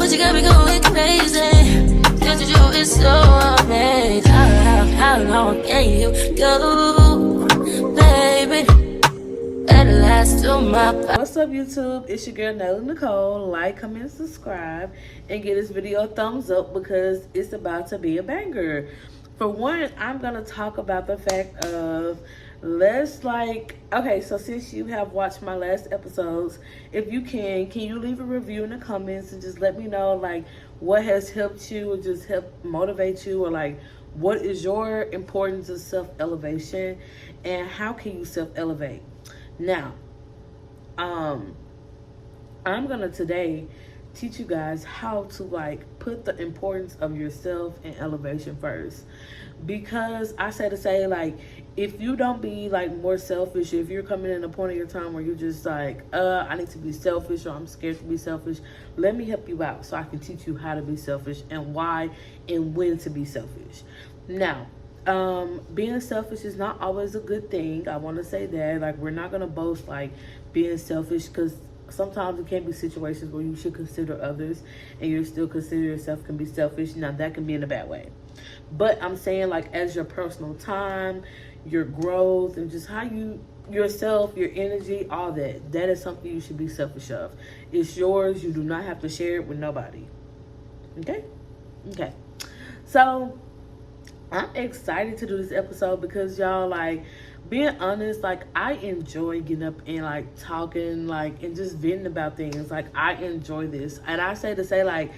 but you got me going crazy. Just you is so amazing. How long can you go, baby? At last to my. What's up, YouTube? It's your girl Nelly Nicole. Like, comment, subscribe, and give this video a thumbs up because it's about to be a banger. For one, I'm gonna talk about the fact of okay, so since you have watched my last episodes, if you can you leave a review in the comments and just let me know like what has helped you or just helped motivate you, or like what is your importance of self-elevation and how can you self-elevate. Now, I'm gonna today teach you guys how to like put the importance of yourself and elevation first, because I say to say like if you don't be like more selfish, if you're coming in a point of your time where you're just like I need to be selfish, or I'm scared to be selfish, let me help you out so I can teach you how to be selfish and why and when to be selfish. Now, being selfish is not always a good thing. I want to say that, like, we're not going to boast like being selfish, because sometimes it can be situations where you should consider others and you still consider yourself can be selfish. Now that can be in a bad way, but I'm saying like as your personal time, your growth, and just how you yourself, your energy, all that is something you should be selfish of. It's yours. You do not have to share it with nobody. Okay. So I'm excited to do this episode because y'all, like, being honest, like, I enjoy getting up and like talking, like, and just venting about things. Like, I enjoy this, and I say to say like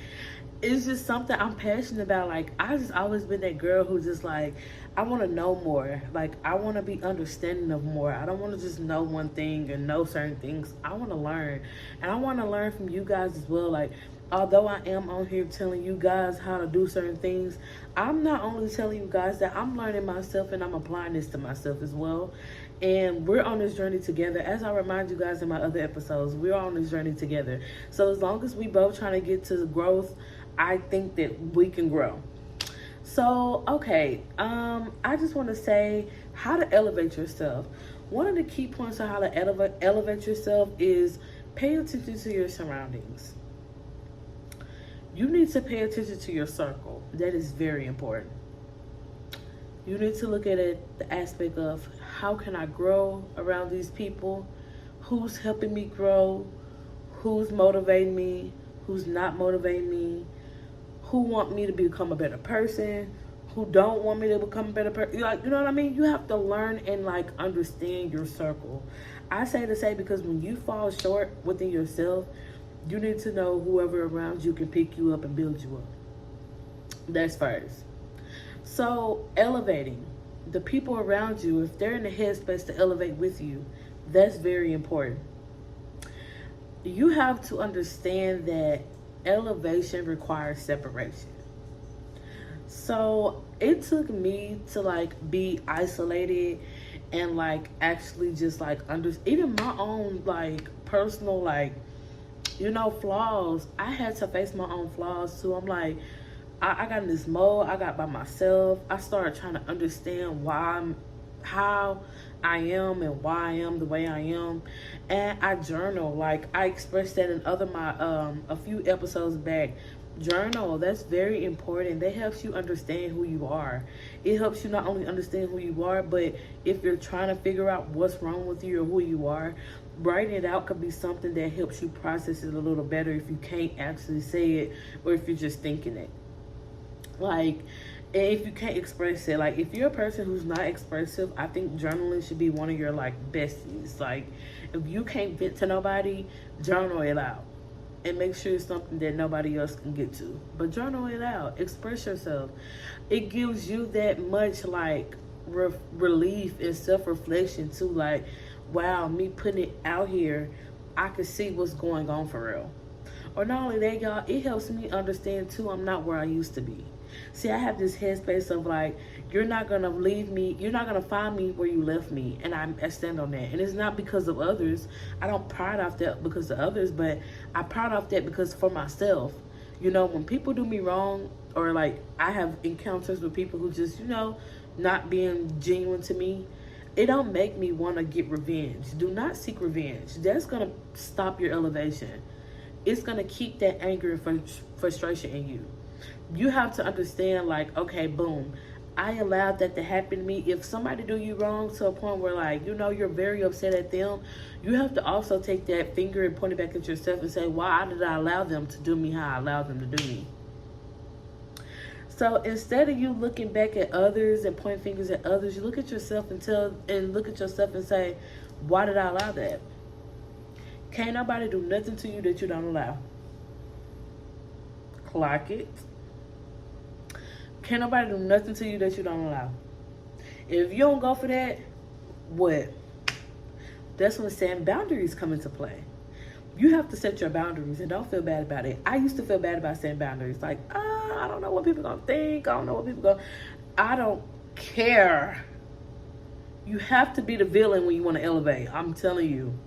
it's just something I'm passionate about. Like, I just always been that girl who just like, I want to know more. Like, I want to be understanding of more. I don't want to just know one thing and know certain things. I want to learn, and I want to learn from you guys as well. Like, although I am on here telling you guys how to do certain things, I'm not only telling you guys that, I'm learning myself and I'm applying this to myself as well. And we're on this journey together. As I remind you guys in my other episodes, we're on this journey together. So as long as we both trying to get to the growth, I think that we can grow. So, okay, I just want to say how to elevate yourself. One of the key points on how to elevate yourself is pay attention to your surroundings. You need to pay attention to your circle. That is very important. You need to look at it, the aspect of how can I grow around these people? Who's helping me grow? Who's motivating me? Who's not motivating me? Who want me to become a better person? Who don't want me to become a better person? Like, you know what I mean? You have to learn and like understand your circle. I say to say because when you fall short within yourself, you need to know whoever around you can pick you up and build you up. That's first. So elevating the people around you, if they're in the headspace to elevate with you, that's very important. You have to understand that elevation requires separation. So it took me to like be isolated and like actually just like even my own like personal like, you know, flaws. I had to face my own flaws too. I'm like, I got in this mode. I got by myself. I started trying to understand how I am and why I am the way I am. And I journal. Like, I expressed that in a few episodes back. Journal, that's very important. That helps you understand who you are. It helps you not only understand who you are, but if you're trying to figure out what's wrong with you or who you are, writing it out could be something that helps you process it a little better if you can't actually say it or if you're just thinking it. Like, if you can't express it, like if you're a person who's not expressive, I think journaling should be one of your like besties. Like, if you can't vent to nobody, journal it out and make sure it's something that nobody else can get to. But journal it out, express yourself. It gives you that much like relief and self-reflection too. Like, wow, me putting it out here, I can see what's going on for real. Or not only that, y'all, it helps me understand too, I'm not where I used to be. See, I have this headspace of like, you're not gonna leave me, you're not gonna find me where you left me, and I stand on that. And it's not because of others. I don't pride off that because of others, but I pride off that because for myself. You know, when people do me wrong, or like I have encounters with people who just, you know, not being genuine to me, it don't make me want to get revenge. Do not seek revenge. That's gonna stop your elevation. it's going to keep that anger and frustration in you. You have to understand, like, okay, boom, I allowed that to happen to me. If somebody do you wrong to a point where, like, you're very upset at them, you have to also take that finger and point it back at yourself and say, why did I allow them to do me how I allowed them to do me? So instead of you looking back at others and point fingers at others, you look at yourself and look at yourself and say, why did I allow that? Can't nobody do nothing to you that you don't allow. Clock it. Can't nobody do nothing to you that you don't allow. If you don't go for that, what? That's when setting boundaries come into play. You have to set your boundaries and don't feel bad about it. I used to feel bad about setting boundaries. Like, I don't know what people gonna think. I don't know what people gonna. I don't care. You have to be the villain when you want to elevate. I'm telling you.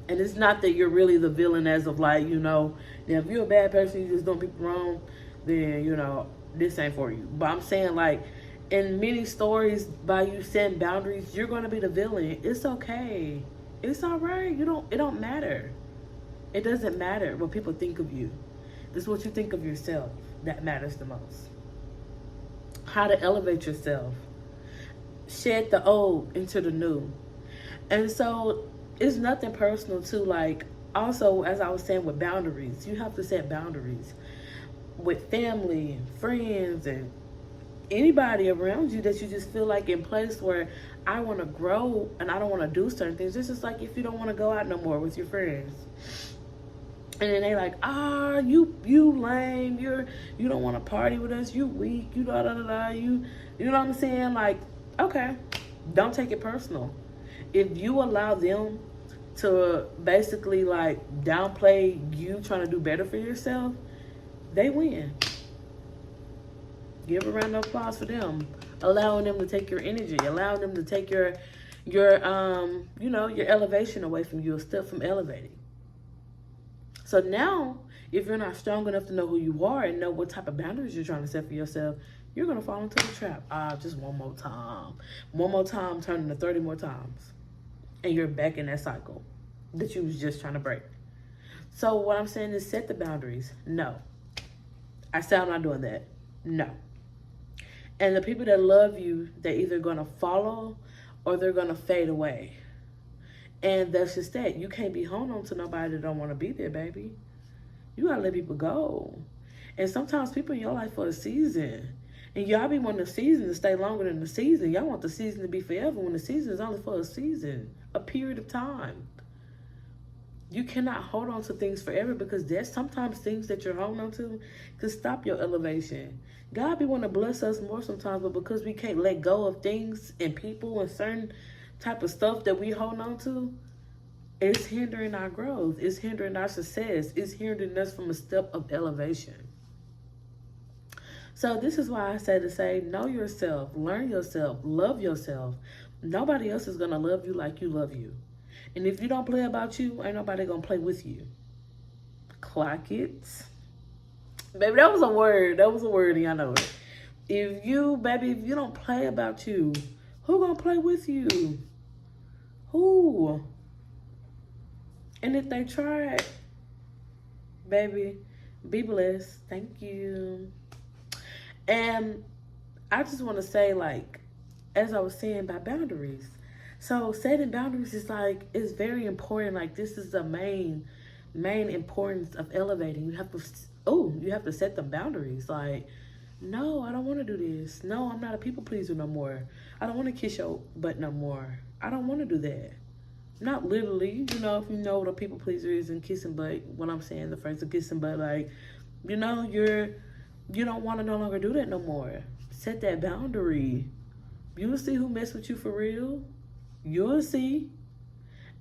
And it's not that you're really the villain as of like, now if you're a bad person, you just doing people wrong, then, this ain't for you. But I'm saying, like, in many stories, by you setting boundaries, you're going to be the villain. It's okay. It's all right. It don't matter. It doesn't matter what people think of you. It's what you think of yourself that matters the most. How to elevate yourself. Shed the old into the new. And so it's nothing personal too. Like, also, as I was saying, with boundaries, you have to set boundaries with family and friends and anybody around you that you just feel like in place where I want to grow and I don't want to do certain things. It's just like if you don't want to go out no more with your friends. And then they like, you lame, you don't want to party with us, you weak, you da da da da, you know what I'm saying? Like, okay, don't take it personal. If you allow them to basically like downplay you trying to do better for yourself, they win. Give a round of applause for them, allowing them to take your energy, allowing them to take your elevation away from you, a step from elevating. So now, if you're not strong enough to know who you are and know what type of boundaries you're trying to set for yourself, you're going to fall into the trap. Just one more time. One more time turn into 30 more times. And you're back in that cycle that you was just trying to break. So what I'm saying is set the boundaries. No. I said I'm not doing that. No. And the people that love you, they're either going to follow or they're going to fade away. And that's just that. You can't be holding on to nobody that don't want to be there, baby. You got to let people go. And sometimes people in your life for a season. And y'all be wanting the season to stay longer than the season. Y'all want the season to be forever when the season is only for a season. A period of time. You cannot hold on to things forever because there's sometimes things that you're holding on to can stop your elevation. God be wanting to bless us more sometimes, but because we can't let go of things and people and certain type of stuff that we hold on to, it's hindering our growth. It's hindering our success. It's hindering us from a step of elevation. So this is why I say to say, know yourself, learn yourself, love yourself. Nobody else is going to love you like you love you. And if you don't play about you, ain't nobody going to play with you. Clock it. Baby, that was a word. That was a word, and y'all know it. If you don't play about you, who going to play with you? Who? And if they try it, baby, be blessed. Thank you. And I just want to say, like, as I was saying, about boundaries. So setting boundaries is like, it's very important. Like, this is the main importance of elevating. You have to set the boundaries. Like, no, I don't want to do this. No, I'm not a people pleaser no more. I don't want to kiss your butt no more. I don't want to do that. Not literally, if you know what a people pleaser is and kissing butt, what I'm saying, the phrase of kissing butt, like, you don't want to no longer do that no more. Set that boundary. You'll see who mess with you for real. You'll see.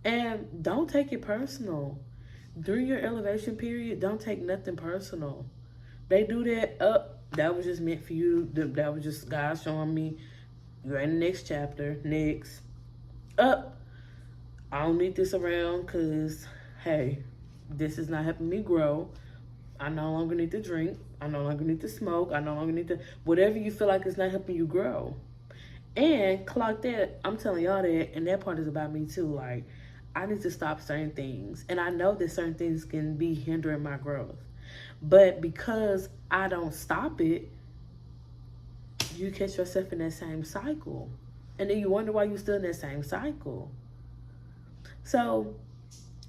And don't take it personal. During your elevation period, don't take nothing personal. They do that that was just meant for you. That was just God showing me you're in the next chapter. Next. I don't need this around because, hey, this is not helping me grow. I no longer need to drink. I no longer need to smoke. I no longer need to, whatever you feel like is not helping you grow. And clock that, I'm telling y'all that, and that part is about me too. Like, I need to stop certain things. And I know that certain things can be hindering my growth. But because I don't stop it, you catch yourself in that same cycle. And then you wonder why you're still in that same cycle. So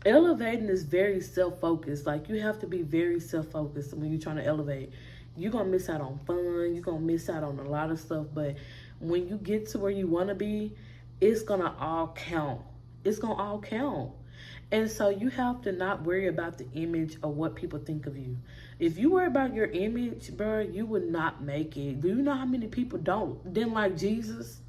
elevating is very self-focused. Like, you have to be very self-focused when you're trying to elevate. You're going to miss out on fun. You're going to miss out on a lot of stuff. But when you get to where you want to be, it's going to all count. It's going to all count. And so you have to not worry about the image of what people think of you. If you worry about your image, bro, you would not make it. Do you know how many people didn't like Jesus?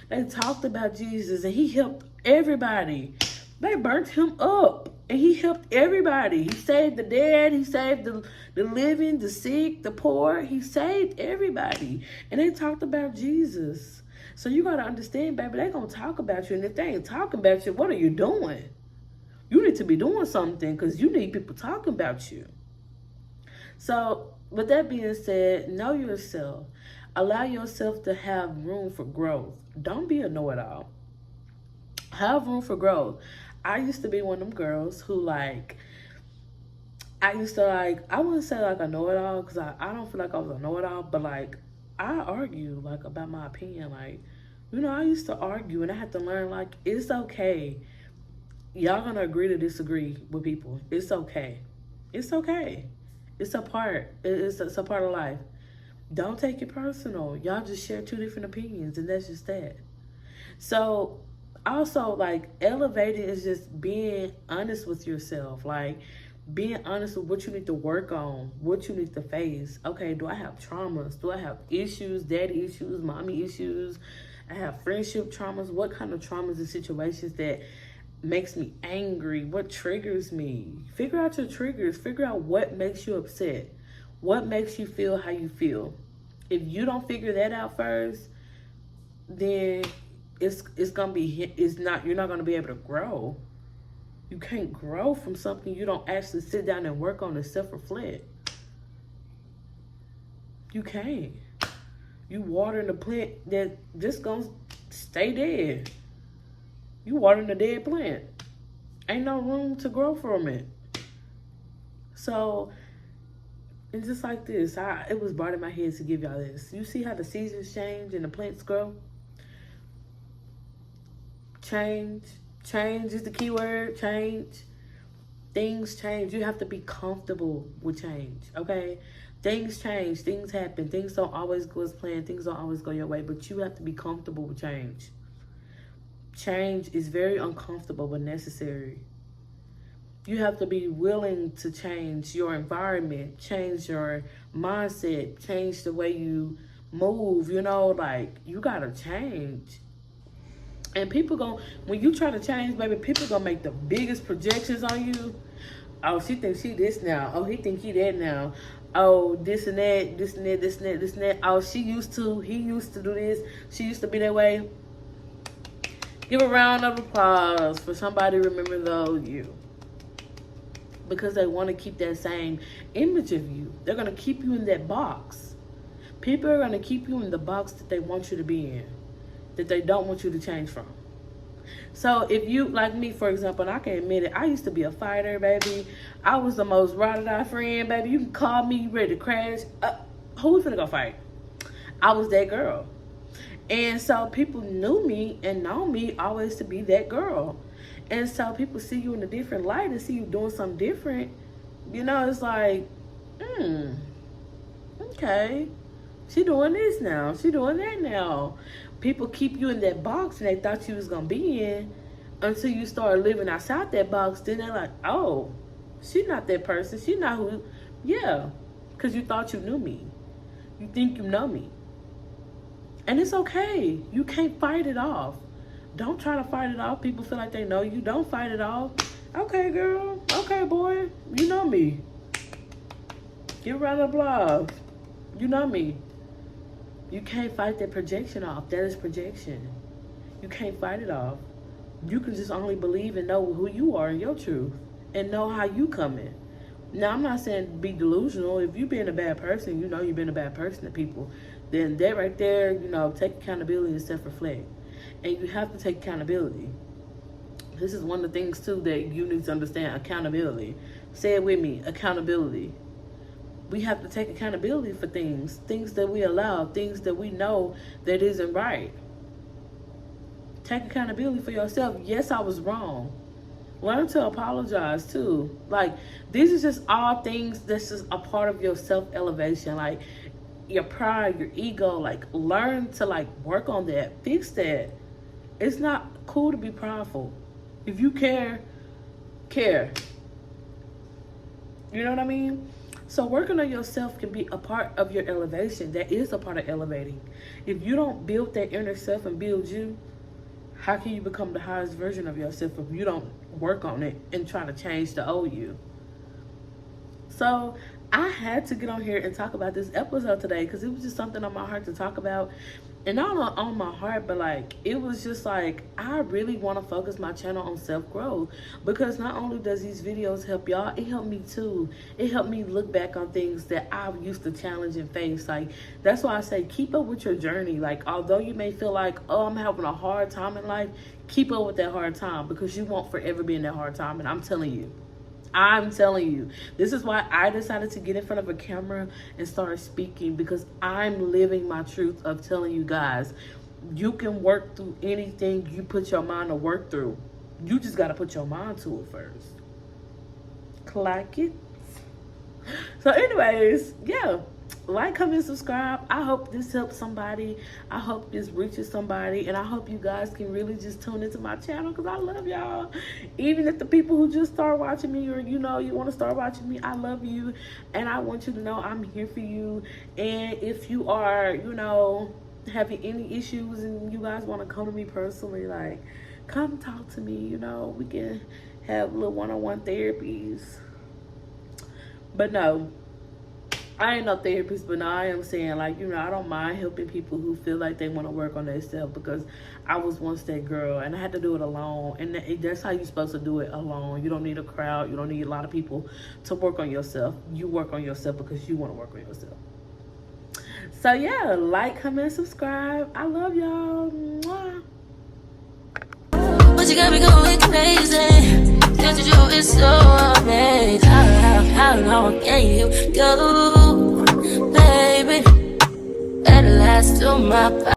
They talked about Jesus and he helped everybody. They burnt him up and he helped everybody. He saved the dead. He saved the living, the sick, the poor. He saved everybody. And they talked about Jesus. So you got to understand, baby, they're going to talk about you. And if they ain't talking about you, what are you doing? You need to be doing something because you need people talking about you. So with that being said, know yourself. Allow yourself to have room for growth. Don't be a know-it-all. Have room for growth. I used to be one of them girls who I wouldn't say like a know-it-all because I don't feel like I was a know-it-all, but like I argue like about my opinion. Like, you know, I used to argue and I had to learn like it's okay. Y'all gonna agree to disagree with people. It's okay. It's okay. It's a part. It's a part of life. Don't take it personal. Y'all just share two different opinions and that's just that. So also, like, elevating is just being honest with yourself. Like, being honest with what you need to work on, what you need to face. Okay, do I have traumas? Do I have issues, daddy issues, mommy issues? I have friendship traumas. What kind of traumas and situations that makes me angry? What triggers me? Figure out your triggers. Figure out what makes you upset. What makes you feel how you feel. If you don't figure that out first, then you're not gonna be able to grow. You can't grow from something you don't actually sit down and work on and self-reflect. You can't. You watering the plant that just gonna stay dead. You watering the dead plant. Ain't no room to grow from it. So it's just like this. It was brought in my head to give y'all this. You see how the seasons change and the plants grow? Change is the key word. Change. Things change. You have to be comfortable with change, okay? Things change. Things happen. Things don't always go as planned. Things don't always go your way, but you have to be comfortable with change. Change is very uncomfortable but necessary. You have to be willing to change your environment, change your mindset, change the way you move, you know, like, you gotta change. And when you try to change, baby, people gonna make the biggest projections on you. Oh, she thinks she this now. Oh, he think he that now. Oh, this and that, this and that, this and that, this and that. Oh, he used to do this. She used to be that way. Give a round of applause for somebody remembering you. Because they want to keep that same image of you. They're going to keep you in that box. People are going to keep you in the box that they want you to be in, that they don't want you to change from. So if you, like me, for example, and I can admit it, I used to be a fighter, baby. I was the most ride-or-die friend, baby. You can call me, you ready to crash. Who we finna go fight? I was that girl. And so people knew me and know me always to be that girl. And so people see you in a different light and see you doing something different. You know, it's like, okay. She doing this now. She doing that now. People keep you in that box and they thought you was going to be in until you start living outside that box. Then they're like, oh, she not that person. She not who. Yeah, because you thought you knew me. You think you know me. And it's okay. You can't fight it off. Don't try to fight it off. People feel like they know you. Don't fight it off. Okay, girl. Okay, boy. You know me. Give a round of applause. You know me. You can't fight that projection off. That is projection. You can't fight it off. You can just only believe and know who you are and your truth and know how you coming. Now, I'm not saying be delusional. If you're being a bad person, you know you've been a bad person to people. Then that right there, you know, take accountability and self-reflect. And you have to take accountability. This is one of the things too that you need to understand: accountability. Say it with me: accountability. We have to take accountability for things that we allow, things that we know that isn't right. Take accountability for yourself. Yes, I was wrong. Learn to apologize too. Like, these are just all things that's just a part of your self-elevation. Like, your pride, your ego, like, learn to, like, work on that. Fix that. It's not cool to be prideful. If you care. You know what I mean? So working on yourself can be a part of your elevation. That is a part of elevating. If you don't build that inner self and build you, how can you become the highest version of yourself if you don't work on it and try to change the old you? So I had to get on here and talk about this episode today because it was just something on my heart to talk about. And not on my heart, but like, it was just like, I really want to focus my channel on self-growth, because not only does these videos help y'all, it helped me too. It helped me look back on things that I used to challenge and face. Like, that's why I say keep up with your journey. Like, although you may feel like, oh, I'm having a hard time in life, keep up with that hard time, because you won't forever be in that hard time. And I'm telling you, this is why I decided to get in front of a camera and start speaking, because I'm living my truth of telling you guys, you can work through anything you put your mind to work through. You just got to put your mind to it first. Clack it. So anyways, yeah. Like, comment, subscribe. I hope this helps somebody. I hope this reaches somebody. And I hope you guys can really just tune into my channel, because I love y'all. Even if the people who just start watching me, or you want to start watching me, I love you. And I want you to know I'm here for you. And if you are, having any issues and you guys want to come to me personally, like, come talk to me. We can have little one-on-one therapies. But no, I ain't no therapist, but no, I am saying, like, I don't mind helping people who feel like they want to work on themselves, because I was once that girl and I had to do it alone. And that's how you're supposed to do it, alone. You don't need a crowd. You don't need a lot of people to work on yourself. You work on yourself because you want to work on yourself. So yeah, like, comment, subscribe. I love y'all. Mwah. But you got me going crazy. Don't you know it's so amazing? How long can you go, baby? At last to my